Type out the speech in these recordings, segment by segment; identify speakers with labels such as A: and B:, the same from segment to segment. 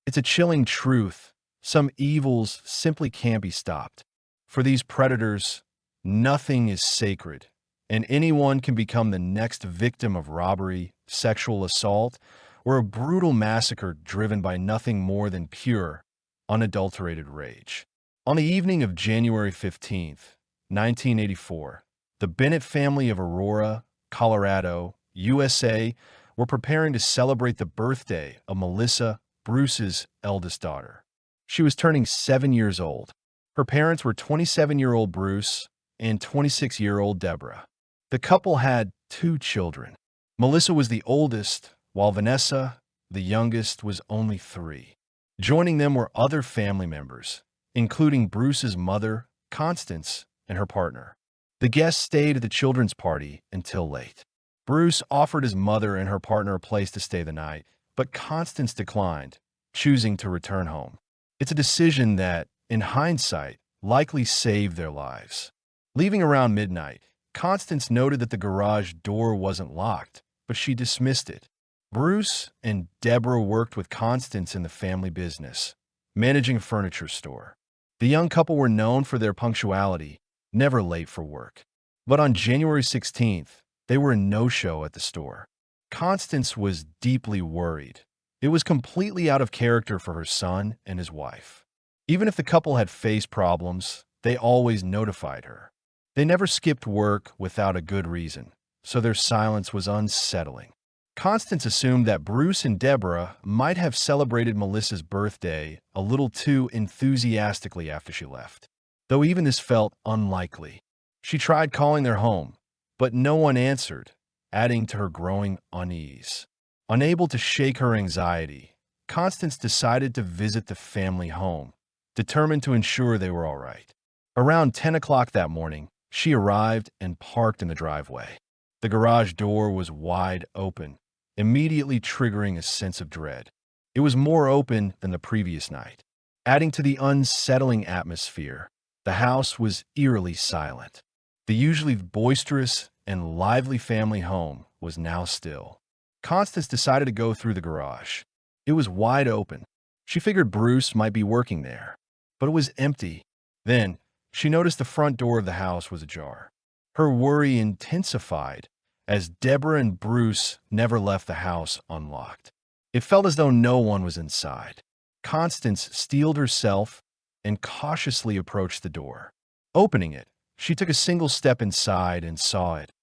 A: It's a chilling truth. Some evils simply can't be stopped. For these predators, nothing is sacred, and anyone can become the next victim of robbery, sexual assault, or a brutal massacre driven by nothing more than pure, unadulterated rage. On the evening of January 15th, 1984, the Bennett family of Aurora, Colorado, USA, were preparing to celebrate the birthday of Melissa, Bruce's eldest daughter. She was turning 7 years old. Her parents were 27-year-old Bruce and 26-year-old Deborah. The couple had two children. Melissa was the oldest, while Vanessa, the youngest, was only 3. Joining them were other family members, including Bruce's mother, Constance, and her partner. The guests stayed at the children's party until late. Bruce offered his mother and her partner a place to stay the night, but Constance declined, choosing to return home. It's a decision that, in hindsight, likely saved their lives. Leaving around midnight, Constance noted that the garage door wasn't locked, but she dismissed it. Bruce and Deborah worked with Constance in the family business, managing a furniture store. The young couple were known for their punctuality, never late for work. But on January 16th, they were a no-show at the store. Constance was deeply worried. It was completely out of character for her son and his wife. Even if the couple had faced problems, they always notified her. They never skipped work without a good reason, so their silence was unsettling. Constance assumed that Bruce and Deborah might have celebrated Melissa's birthday a little too enthusiastically after she left, though even this felt unlikely. She tried calling their home, but no one answered, adding to her growing unease. Unable to shake her anxiety, Constance decided to visit the family home, determined to ensure they were all right. Around 10 o'clock that morning, she arrived and parked in the driveway. The garage door was wide open, immediately triggering a sense of dread. It was more open than the previous night. Adding to the unsettling atmosphere, the house was eerily silent. The usually boisterous and lively family home was now still. Constance decided to go through the garage. It was wide open. She figured Bruce might be working there, but it was empty. Then, she noticed the front door of the house was ajar. Her worry intensified as Deborah and Bruce never left the house unlocked. It felt as though no one was inside. Constance steeled herself and cautiously approached the door. Opening it, she took a single step inside and saw it,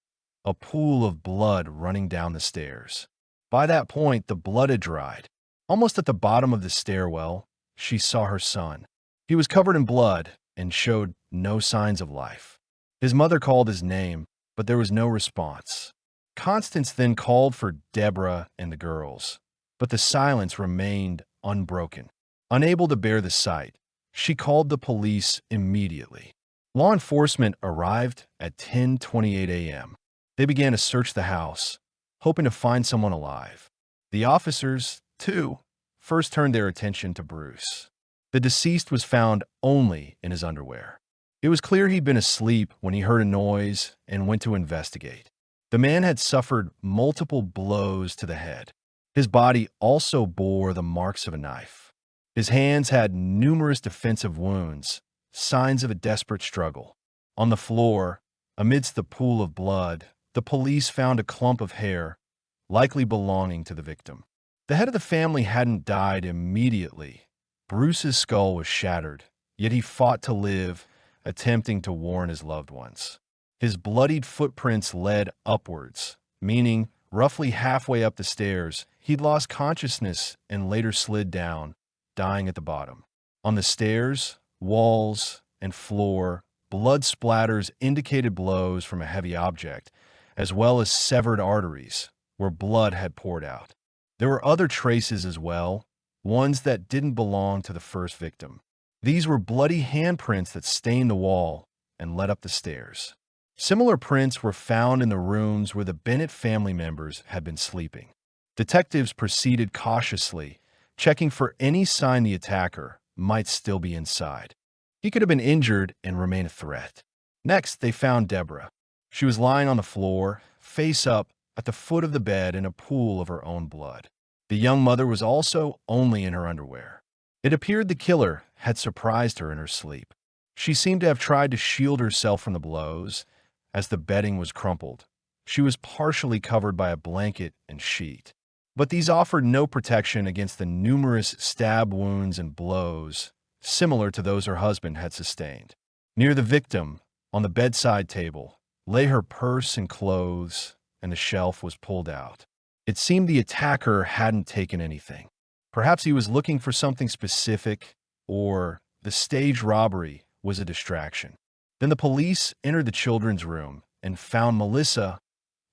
A: a pool of blood running down the stairs. By that point, the blood had dried. Almost at the bottom of the stairwell, she saw her son. He was covered in blood and showed no signs of life. His mother called his name, but there was no response. Constance then called for Deborah and the girls, but the silence remained unbroken. Unable to bear the sight, she called the police immediately. Law enforcement arrived at 10:28 a.m. They began to search the house, hoping to find someone alive. The officers, too, first turned their attention to Bruce. The deceased was found only in his underwear. It was clear he'd been asleep when he heard a noise and went to investigate. The man had suffered multiple blows to the head. His body also bore the marks of a knife. His hands had numerous defensive wounds, signs of a desperate struggle. On the floor, amidst the pool of blood, the police found a clump of hair, likely belonging to the victim. The head of the family hadn't died immediately. Bruce's skull was shattered, yet he fought to live, attempting to warn his loved ones. His bloodied footprints led upwards, meaning roughly halfway up the stairs, he'd lost consciousness and later slid down, dying at the bottom. On the stairs, walls, and floor, blood splatters indicated blows from a heavy object, as well as severed arteries, where blood had poured out. There were other traces as well, ones that didn't belong to the first victim. These were bloody handprints that stained the wall and led up the stairs. Similar prints were found in the rooms where the Bennett family members had been sleeping. Detectives proceeded cautiously, checking for any sign the attacker might still be inside. He could have been injured and remain a threat. Next, they found Deborah. She was lying on the floor, face up, at the foot of the bed in a pool of her own blood. The young mother was also only in her underwear. It appeared the killer had surprised her in her sleep. She seemed to have tried to shield herself from the blows. As the bedding was crumpled, she was partially covered by a blanket and sheet. But these offered no protection against the numerous stab wounds and blows similar to those her husband had sustained. Near the victim, on the bedside table, lay her purse and clothes, and the shelf was pulled out. It seemed the attacker hadn't taken anything. Perhaps he was looking for something specific, or the staged robbery was a distraction. Then the police entered the children's room and found Melissa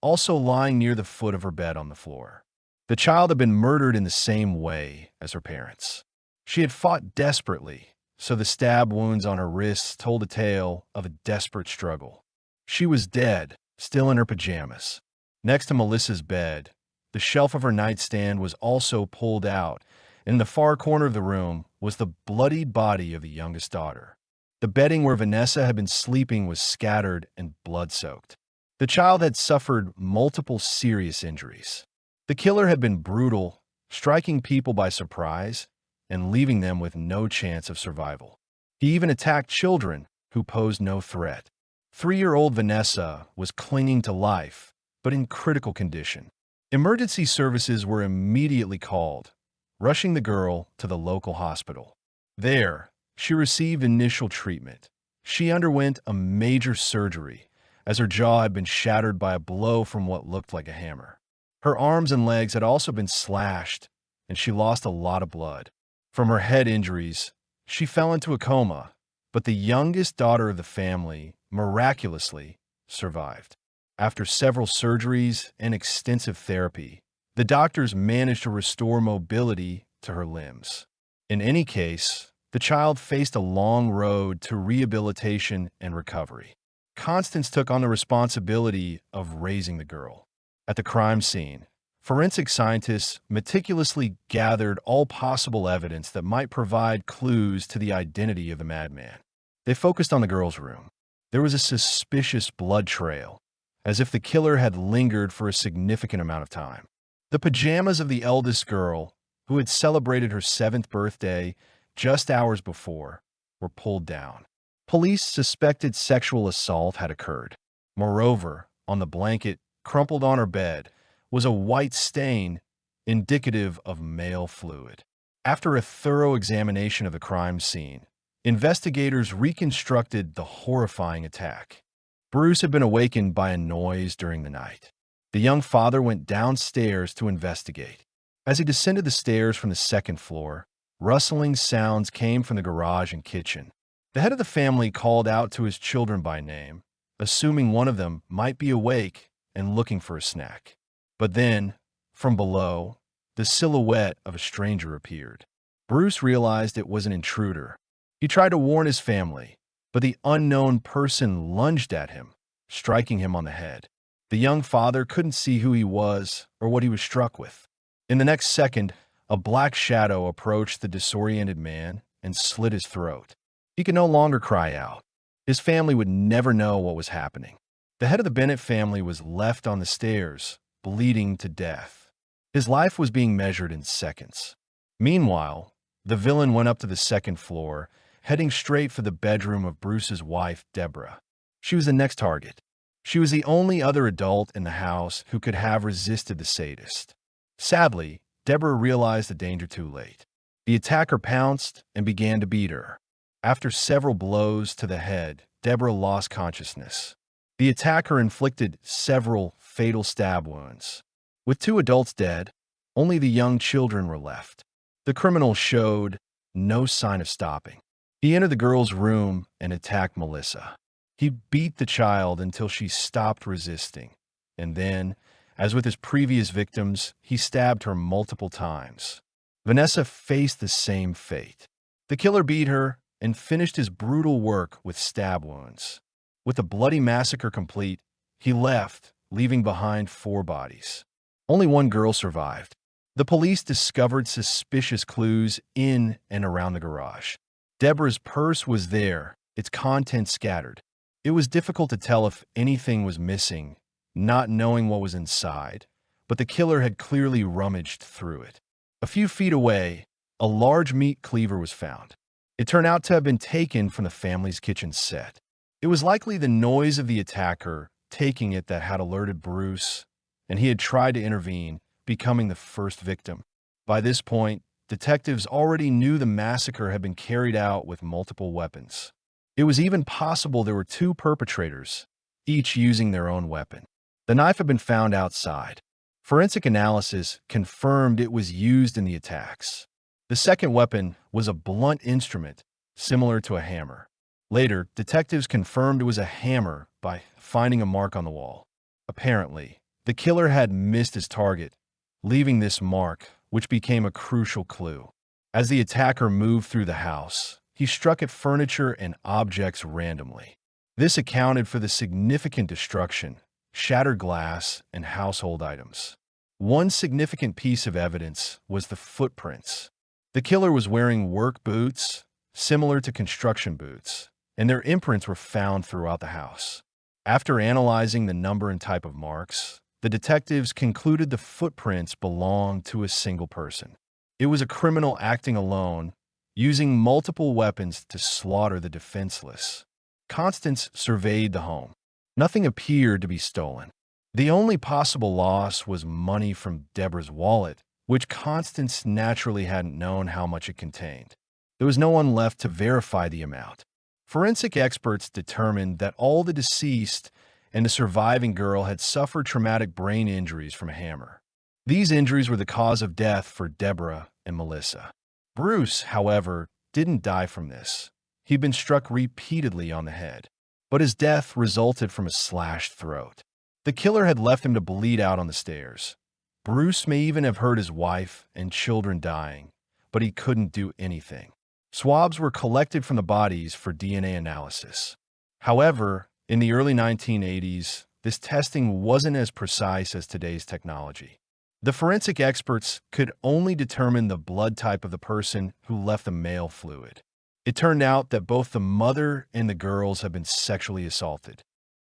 A: also lying near the foot of her bed on the floor. The child had been murdered in the same way as her parents. She had fought desperately, so the stab wounds on her wrists told a tale of a desperate struggle. She was dead, still in her pajamas. Next to Melissa's bed, the shelf of her nightstand was also pulled out, and in the far corner of the room was the bloodied body of the youngest daughter. The bedding where Vanessa had been sleeping was scattered and blood-soaked. The child had suffered multiple serious injuries. The killer had been brutal, striking people by surprise and leaving them with no chance of survival. He even attacked children who posed no threat. 3-year-old Vanessa was clinging to life, but in critical condition. Emergency services were immediately called, rushing the girl to the local hospital. There, she received initial treatment. She underwent a major surgery, as her jaw had been shattered by a blow from what looked like a hammer. Her arms and legs had also been slashed, and she lost a lot of blood. From her head injuries, she fell into a coma, but the youngest daughter of the family miraculously survived. After several surgeries and extensive therapy, the doctors managed to restore mobility to her limbs. In any case, the child faced a long road to rehabilitation and recovery. Constance took on the responsibility of raising the girl. At the crime scene, forensic scientists meticulously gathered all possible evidence that might provide clues to the identity of the madman. They focused on the girl's room. There was a suspicious blood trail, as if the killer had lingered for a significant amount of time. The pajamas of the eldest girl, who had celebrated her 7th birthday just hours before, were pulled down. Police suspected sexual assault had occurred. Moreover, on the blanket crumpled on her bed was a white stain indicative of male fluid. After a thorough examination of the crime scene, investigators reconstructed the horrifying attack. Bruce had been awakened by a noise during the night. The young father went downstairs to investigate. As he descended the stairs from the 2nd floor, rustling sounds came from the garage and kitchen. The head of the family called out to his children by name, assuming one of them might be awake and looking for a snack. But then, from below, the silhouette of a stranger appeared. Bruce realized it was an intruder. He tried to warn his family, but the unknown person lunged at him, striking him on the head. The young father couldn't see who he was or what he was struck with. In the next second, a black shadow approached the disoriented man and slit his throat. He could no longer cry out. His family would never know what was happening. The head of the Bennett family was left on the stairs, bleeding to death. His life was being measured in seconds. Meanwhile, the villain went up to the 2nd floor, heading straight for the bedroom of Bruce's wife, Deborah. She was the next target. She was the only other adult in the house who could have resisted the sadist. Sadly, Deborah realized the danger too late. The attacker pounced and began to beat her. After several blows to the head, Deborah lost consciousness. The attacker inflicted several fatal stab wounds. With 2 adults dead, only the young children were left. The criminal showed no sign of stopping. He entered the girl's room and attacked Melissa. He beat the child until she stopped resisting, and then, as with his previous victims, he stabbed her multiple times. Vanessa faced the same fate. The killer beat her and finished his brutal work with stab wounds. With the bloody massacre complete, he left, leaving behind 4 bodies. Only 1 girl survived. The police discovered suspicious clues in and around the garage. Deborah's purse was there, its contents scattered. It was difficult to tell if anything was missing, not knowing what was inside, but the killer had clearly rummaged through it. A few feet away, a large meat cleaver was found. It turned out to have been taken from the family's kitchen set. It was likely the noise of the attacker taking it that had alerted Bruce, and he had tried to intervene, becoming the first victim. By this point, detectives already knew the massacre had been carried out with multiple weapons. It was even possible there were two perpetrators, each using their own weapon. The knife had been found outside. Forensic analysis confirmed it was used in the attacks. The second weapon was a blunt instrument, similar to a hammer. Later, detectives confirmed it was a hammer by finding a mark on the wall. Apparently, the killer had missed his target, leaving this mark, which became a crucial clue. As the attacker moved through the house, he struck at furniture and objects randomly. This accounted for the significant destruction, shattered glass, and household items. One significant piece of evidence was the footprints. The killer was wearing work boots, similar to construction boots, and their imprints were found throughout the house. After analyzing the number and type of marks, the detectives concluded the footprints belonged to a single person. It was a criminal acting alone, using multiple weapons to slaughter the defenseless. Constance surveyed the home. Nothing appeared to be stolen. The only possible loss was money from Deborah's wallet, which Constance naturally hadn't known how much it contained. There was no one left to verify the amount. Forensic experts determined that all the deceased and the surviving girl had suffered traumatic brain injuries from a hammer. These injuries were the cause of death for Deborah and Melissa. Bruce, however, didn't die from this. He'd been struck repeatedly on the head, but his death resulted from a slashed throat. The killer had left him to bleed out on the stairs. Bruce may even have heard his wife and children dying, but he couldn't do anything. Swabs were collected from the bodies for DNA analysis. However, in the early 1980s, this testing wasn't as precise as today's technology. The forensic experts could only determine the blood type of the person who left the male fluid. It turned out that both the mother and the girls had been sexually assaulted.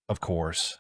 A: Of course,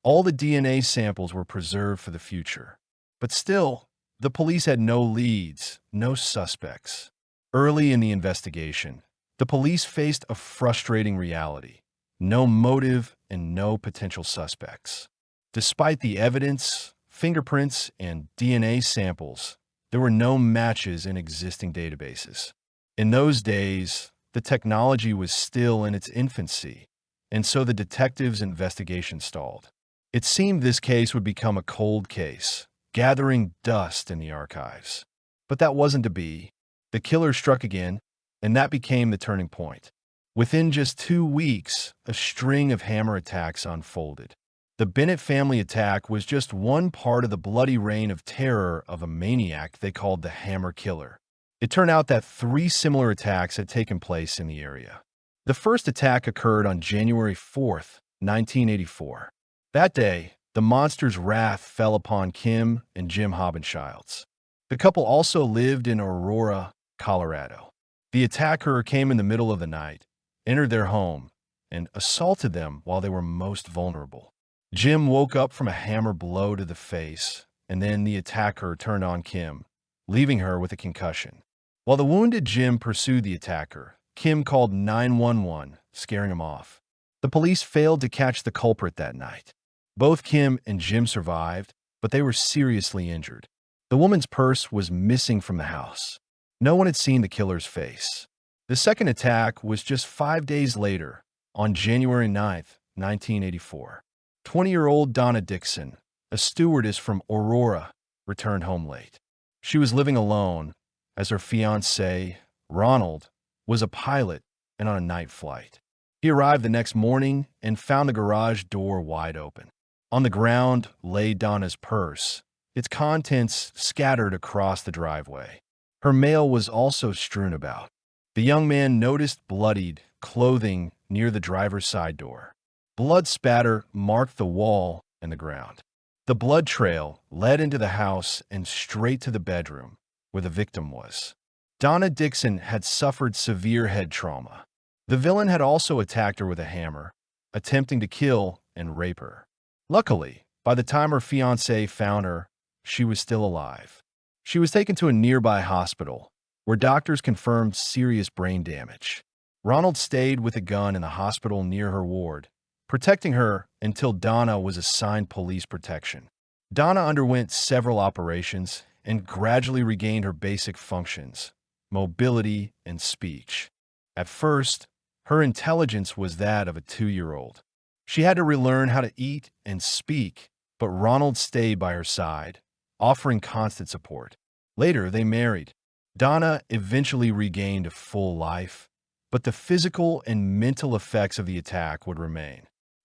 A: all the DNA samples were preserved for the future. But still, the police had no leads, no suspects. Early in the investigation, the police faced a frustrating reality: no motive and no potential suspects. Despite the evidence, fingerprints, and DNA samples, there were no matches in existing databases. In those days, the technology was still in its infancy, and so the detectives' investigation stalled. It seemed this case would become a cold case, gathering dust in the archives. But that wasn't to be. The killer struck again, and that became the turning point. Within just 2 weeks, a string of hammer attacks unfolded. The Bennett family attack was just one part of the bloody reign of terror of a maniac they called the Hammer Killer. It turned out that 3 similar attacks had taken place in the area. The first attack occurred on January 4th, 1984. That day, the monster's wrath fell upon Kim and Jim Hobbenschilds. The couple also lived in Aurora, Colorado. The attacker came in the middle of the night, entered their home, and assaulted them while they were most vulnerable. Jim woke up from a hammer blow to the face, and then the attacker turned on Kim, leaving her with a concussion. While the wounded Jim pursued the attacker, Kim called 911, scaring him off. The police failed to catch the culprit that night. Both Kim and Jim survived, but they were seriously injured. The woman's purse was missing from the house. No one had seen the killer's face. The second attack was just 5 days later, on January 9th, 1984. 20-year-old Donna Dixon, a stewardess from Aurora, returned home late. She was living alone, as her fiancé, Ronald, was a pilot and on a night flight. He arrived the next morning and found the garage door wide open. On the ground lay Donna's purse, its contents scattered across the driveway. Her mail was also strewn about. The young man noticed bloodied clothing near the driver's side door. Blood spatter marked the wall and the ground. The blood trail led into the house and straight to the bedroom, where the victim was. Donna Dixon had suffered severe head trauma. The villain had also attacked her with a hammer, attempting to kill and rape her. Luckily, by the time her fiancé found her, she was still alive. She was taken to a nearby hospital, where doctors confirmed serious brain damage. Ronald stayed with a gun in the hospital near her ward, protecting her until Donna was assigned police protection. Donna underwent several operations and gradually regained her basic functions, mobility, and speech. At first, her intelligence was that of a 2-year-old. She had to relearn how to eat and speak, but Ronald stayed by her side, offering constant support. Later, they married. Donna eventually regained a full life, but the physical and mental effects of the attack would remain.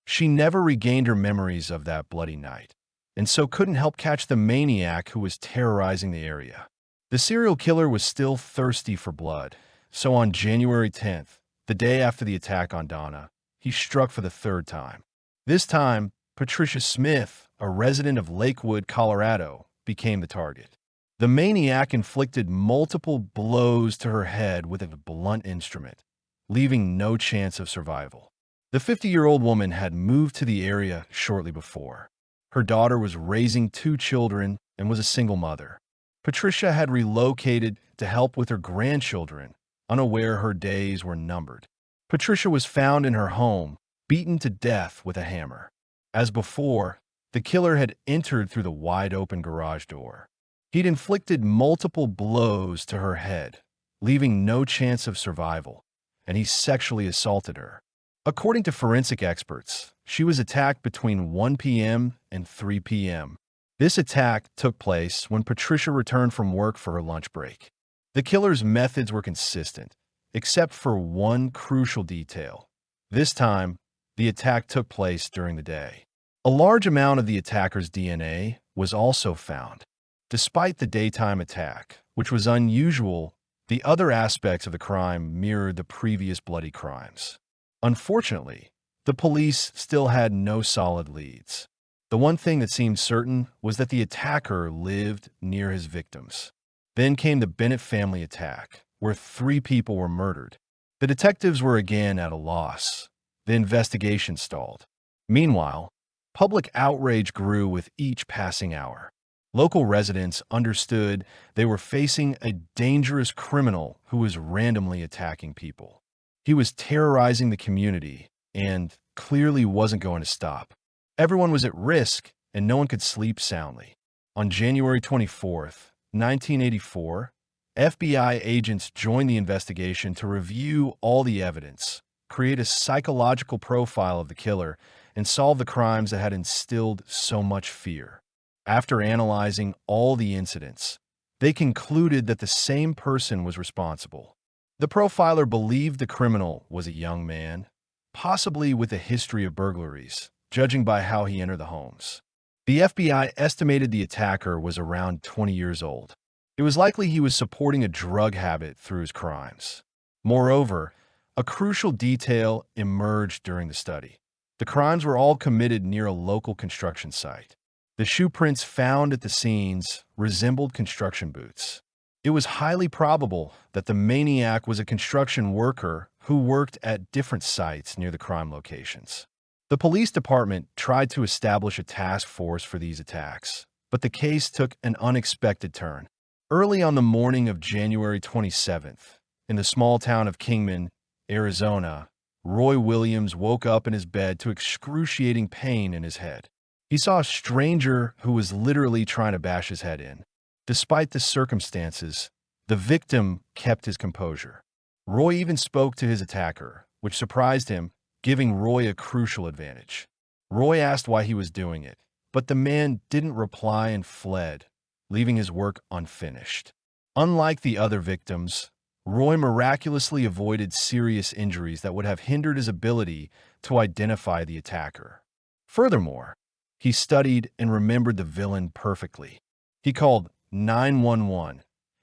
A: She never regained her memories of that bloody night, and so couldn't help catch the maniac who was terrorizing the area. The serial killer was still thirsty for blood, so on January 10th, the day after the attack on Donna, he struck for the third time. This time, Patricia Smith, a resident of Lakewood, Colorado, became the target. The maniac inflicted multiple blows to her head with a blunt instrument, leaving no chance of survival. The 50-year-old woman had moved to the area shortly before. Her daughter was raising 2 children and was a single mother. Patricia had relocated to help with her grandchildren, unaware her days were numbered. Patricia was found in her home, beaten to death with a hammer. As before, the killer had entered through the wide-open garage door. He'd inflicted multiple blows to her head, leaving no chance of survival, and he sexually assaulted her. According to forensic experts, she was attacked between 1 p.m. and 3 p.m. This attack took place when Patricia returned from work for her lunch break. The killer's methods were consistent, except for one crucial detail. This time, the attack took place during the day. A large amount of the attacker's DNA was also found. Despite the daytime attack, which was unusual, the other aspects of the crime mirrored the previous bloody crimes. Unfortunately, the police still had no solid leads. The one thing that seemed certain was that the attacker lived near his victims. Then came the Bennett family attack, where 3 people were murdered. The detectives were again at a loss. The investigation stalled. Meanwhile, public outrage grew with each passing hour. Local residents understood they were facing a dangerous criminal who was randomly attacking people. He was terrorizing the community and clearly wasn't going to stop. Everyone was at risk and no one could sleep soundly. On January 24th, 1984, FBI agents joined the investigation to review all the evidence, create a psychological profile of the killer, and solve the crimes that had instilled so much fear. After analyzing all the incidents, they concluded that the same person was responsible. The profiler believed the criminal was a young man, possibly with a history of burglaries, judging by how he entered the homes. The FBI estimated the attacker was around 20 years old. It was likely he was supporting a drug habit through his crimes. Moreover, a crucial detail emerged during the study. The crimes were all committed near a local construction site. The shoe prints found at the scenes resembled construction boots. It was highly probable that the maniac was a construction worker who worked at different sites near the crime locations. The police department tried to establish a task force for these attacks, but the case took an unexpected turn. Early on the morning of January 27th, in the small town of Kingman, Arizona, Roy Williams woke up in his bed to excruciating pain in his head. He saw a stranger who was literally trying to bash his head in. Despite the circumstances, the victim kept his composure. Roy even spoke to his attacker, which surprised him, giving Roy a crucial advantage. Roy asked why he was doing it, but the man didn't reply and fled, leaving his work unfinished. Unlike the other victims, Roy miraculously avoided serious injuries that would have hindered his ability to identify the attacker. Furthermore, he studied and remembered the villain perfectly. He called 911,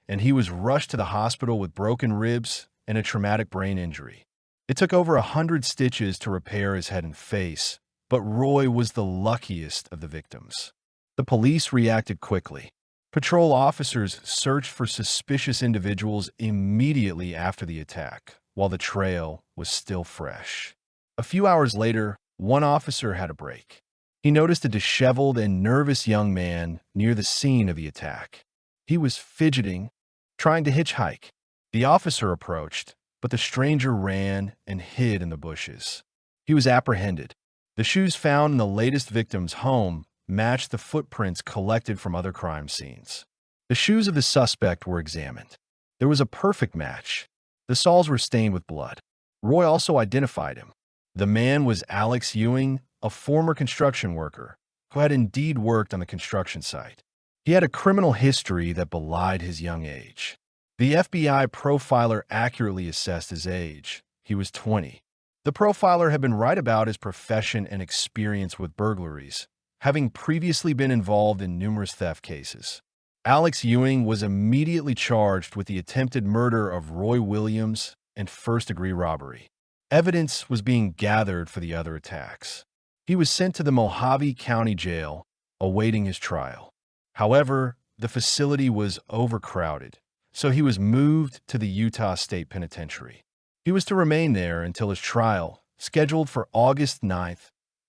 A: and he was rushed to the hospital with broken ribs and a traumatic brain injury. It took over 100 stitches to repair his head and face, but Roy was the luckiest of the victims. The police reacted quickly. Patrol officers searched for suspicious individuals immediately after the attack, while the trail was still fresh. A few hours later, one officer had a break. He noticed a disheveled and nervous young man near the scene of the attack. He was fidgeting, trying to hitchhike. The officer approached, but the stranger ran and hid in the bushes. He was apprehended. The shoes found in the latest victim's home matched the footprints collected from other crime scenes. The shoes of the suspect were examined. There was a perfect match. The soles were stained with blood. Roy also identified him. The man was Alex Ewing, a former construction worker who had indeed worked on the construction site. He had a criminal history that belied his young age. The FBI profiler accurately assessed his age. He was 20. The profiler had been right about his profession and experience with burglaries, having previously been involved in numerous theft cases. Alex Ewing was immediately charged with the attempted murder of Roy Williams and first-degree robbery. Evidence was being gathered for the other attacks. He was sent to the Mojave County Jail, awaiting his trial. However, the facility was overcrowded, so he was moved to the Utah State Penitentiary. He was to remain there until his trial, scheduled for August 9,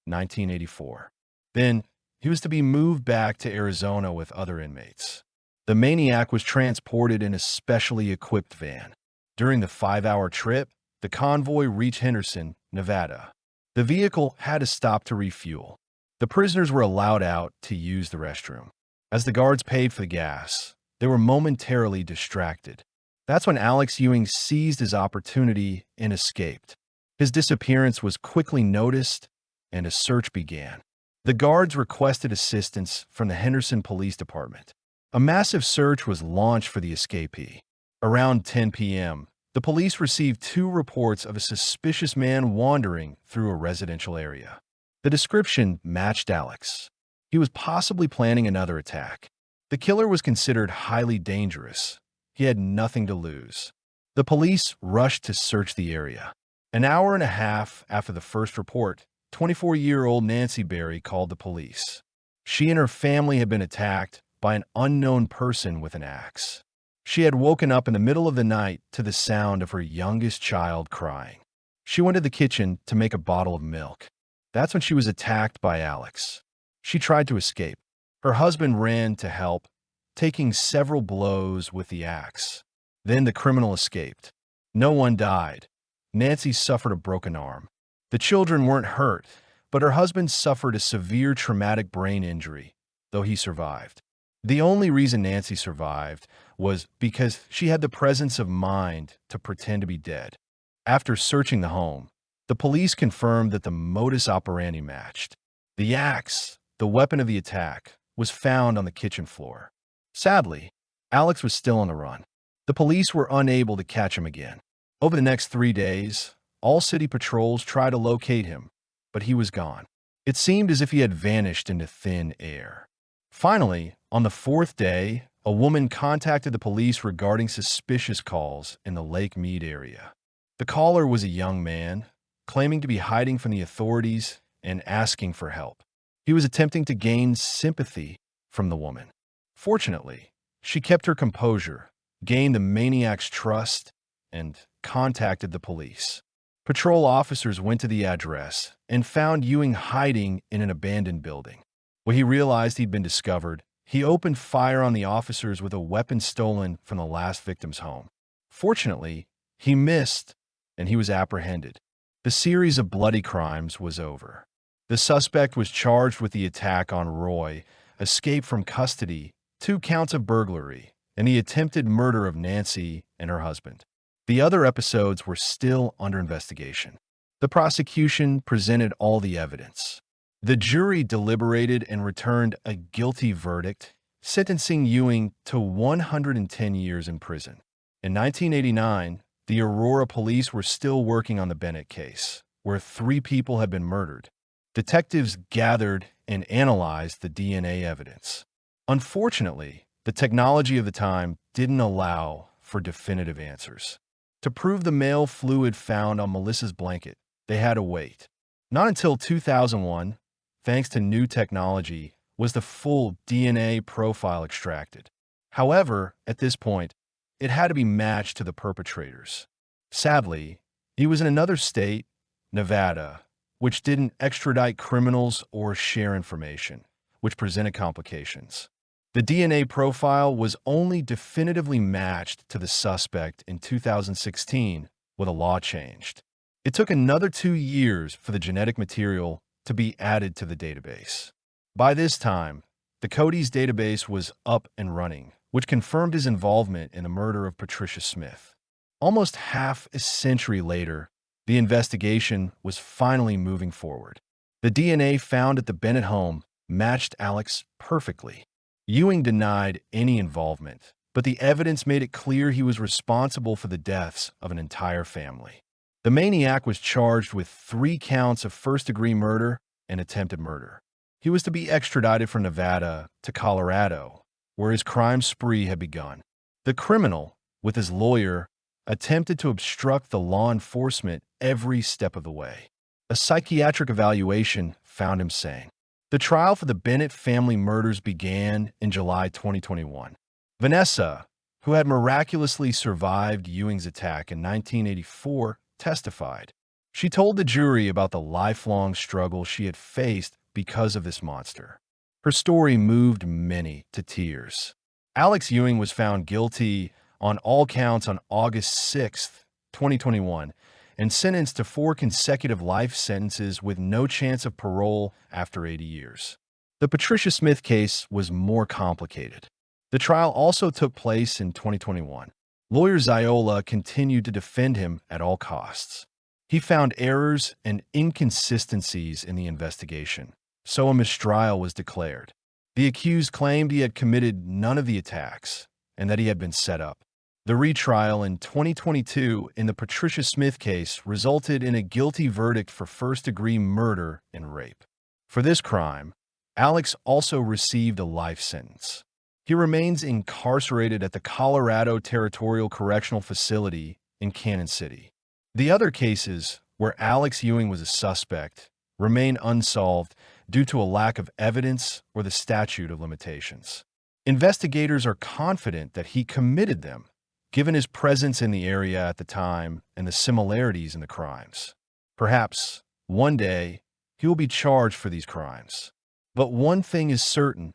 A: 1984. Then, he was to be moved back to Arizona with other inmates. The maniac was transported in a specially equipped van. During the 5-hour trip, the convoy reached Henderson, Nevada. The vehicle had to stop to refuel. The prisoners were allowed out to use the restroom. As the guards paid for the gas, they were momentarily distracted. That's when Alex Ewing seized his opportunity and escaped. His disappearance was quickly noticed, and a search began. The guards requested assistance from the Henderson Police Department. A massive search was launched for the escapee. Around 10 p.m., the police received 2 reports of a suspicious man wandering through a residential area. The description matched Alex. He was possibly planning another attack. The killer was considered highly dangerous. He had nothing to lose. The police rushed to search the area. An hour and a half after the first report, 24-year-old Nancy Berry called the police. She and her family had been attacked by an unknown person with an axe. She had woken up in the middle of the night to the sound of her youngest child crying. She went to the kitchen to make a bottle of milk. That's when she was attacked by Alex. She tried to escape. Her husband ran to help, taking several blows with the axe. Then the criminal escaped. No one died. Nancy suffered a broken arm. The children weren't hurt, but her husband suffered a severe traumatic brain injury, though he survived. The only reason Nancy survived was because she had the presence of mind to pretend to be dead. After searching the home, the police confirmed that the modus operandi matched. The axe, the weapon of the attack, was found on the kitchen floor. Sadly, Alex was still on the run. The police were unable to catch him again. Over the next 3 days, all city patrols tried to locate him, but he was gone. It seemed as if he had vanished into thin air. Finally, on the 4th day, a woman contacted the police regarding suspicious calls in the Lake Mead area. The caller was a young man, claiming to be hiding from the authorities and asking for help. He was attempting to gain sympathy from the woman. Fortunately, she kept her composure, gained the maniac's trust, and contacted the police. Patrol officers went to the address and found Ewing hiding in an abandoned building. When he realized he'd been discovered, he opened fire on the officers with a weapon stolen from the last victim's home. Fortunately, he missed, and he was apprehended. The series of bloody crimes was over. The suspect was charged with the attack on Roy, escape from custody, 2 counts of burglary, and the attempted murder of Nancy and her husband. The other episodes were still under investigation. The prosecution presented all the evidence. The jury deliberated and returned a guilty verdict, sentencing Ewing to 110 years in prison. In 1989, the Aurora police were still working on the Bennett case, where 3 people had been murdered. Detectives gathered and analyzed the DNA evidence. Unfortunately, the technology of the time didn't allow for definitive answers. To prove the male fluid found on Melissa's blanket, they had to wait. Not until 2001, thanks to new technology, was the full DNA profile extracted. However, at this point, it had to be matched to the perpetrators. Sadly, he was in another state, Nevada, which didn't extradite criminals or share information, which presented complications. The DNA profile was only definitively matched to the suspect in 2016 when the law changed. It took another 2 years for the genetic material to be added to the database. By this time, the Cody's database was up and running, which confirmed his involvement in the murder of Patricia Smith. Almost half a century later, the investigation was finally moving forward. The DNA found at the Bennett home matched Alex perfectly. Ewing denied any involvement, but the evidence made it clear he was responsible for the deaths of an entire family. The maniac was charged with 3 counts of first-degree murder and attempted murder. He was to be extradited from Nevada to Colorado, where his crime spree had begun. The criminal, with his lawyer, attempted to obstruct the law enforcement every step of the way. A psychiatric evaluation found him sane. The trial for the Bennett family murders began in July 2021. Vanessa, who had miraculously survived Ewing's attack in 1984, testified. She told the jury about the lifelong struggle she had faced because of this monster. Her story moved many to tears. Alex Ewing was found guilty on all counts on August 6, 2021, and sentenced to 4 consecutive life sentences with no chance of parole after 80 years. The Patricia Smith case was more complicated. The trial also took place in 2021. Lawyer Ziola continued to defend him at all costs. He found errors and inconsistencies in the investigation, so a mistrial was declared. The accused claimed he had committed none of the attacks and that he had been set up. The retrial in 2022 in the Patricia Smith case resulted in a guilty verdict for first-degree murder and rape. For this crime, Alex also received a life sentence. He remains incarcerated at the Colorado Territorial Correctional Facility in Cannon City. The other cases where Alex Ewing was a suspect remain unsolved due to a lack of evidence or the statute of limitations. Investigators are confident that he committed them, given his presence in the area at the time and the similarities in the crimes. Perhaps, one day, he will be charged for these crimes. But one thing is certain,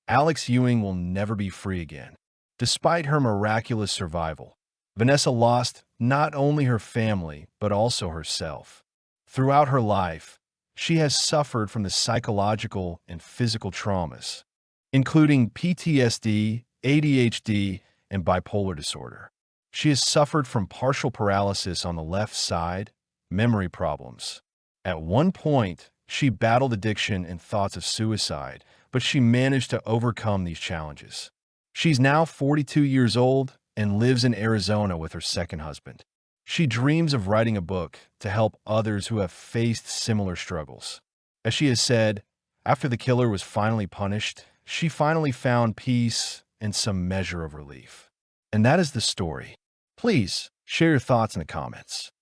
A: Alex Ewing will never be free again. Despite her miraculous survival, Vanessa lost not only her family, but also herself. Throughout her life, she has suffered from the psychological and physical traumas, including PTSD, ADHD, and bipolar disorder. She has suffered from partial paralysis on the left side, memory problems. At one point, she battled addiction and thoughts of suicide, but she managed to overcome these challenges. She's now 42 years old and lives in Arizona with her second husband. She dreams of writing a book to help others who have faced similar struggles. As she has said, after the killer was finally punished, she finally found peace and some measure of relief. And that is the story. Please share your thoughts in the comments.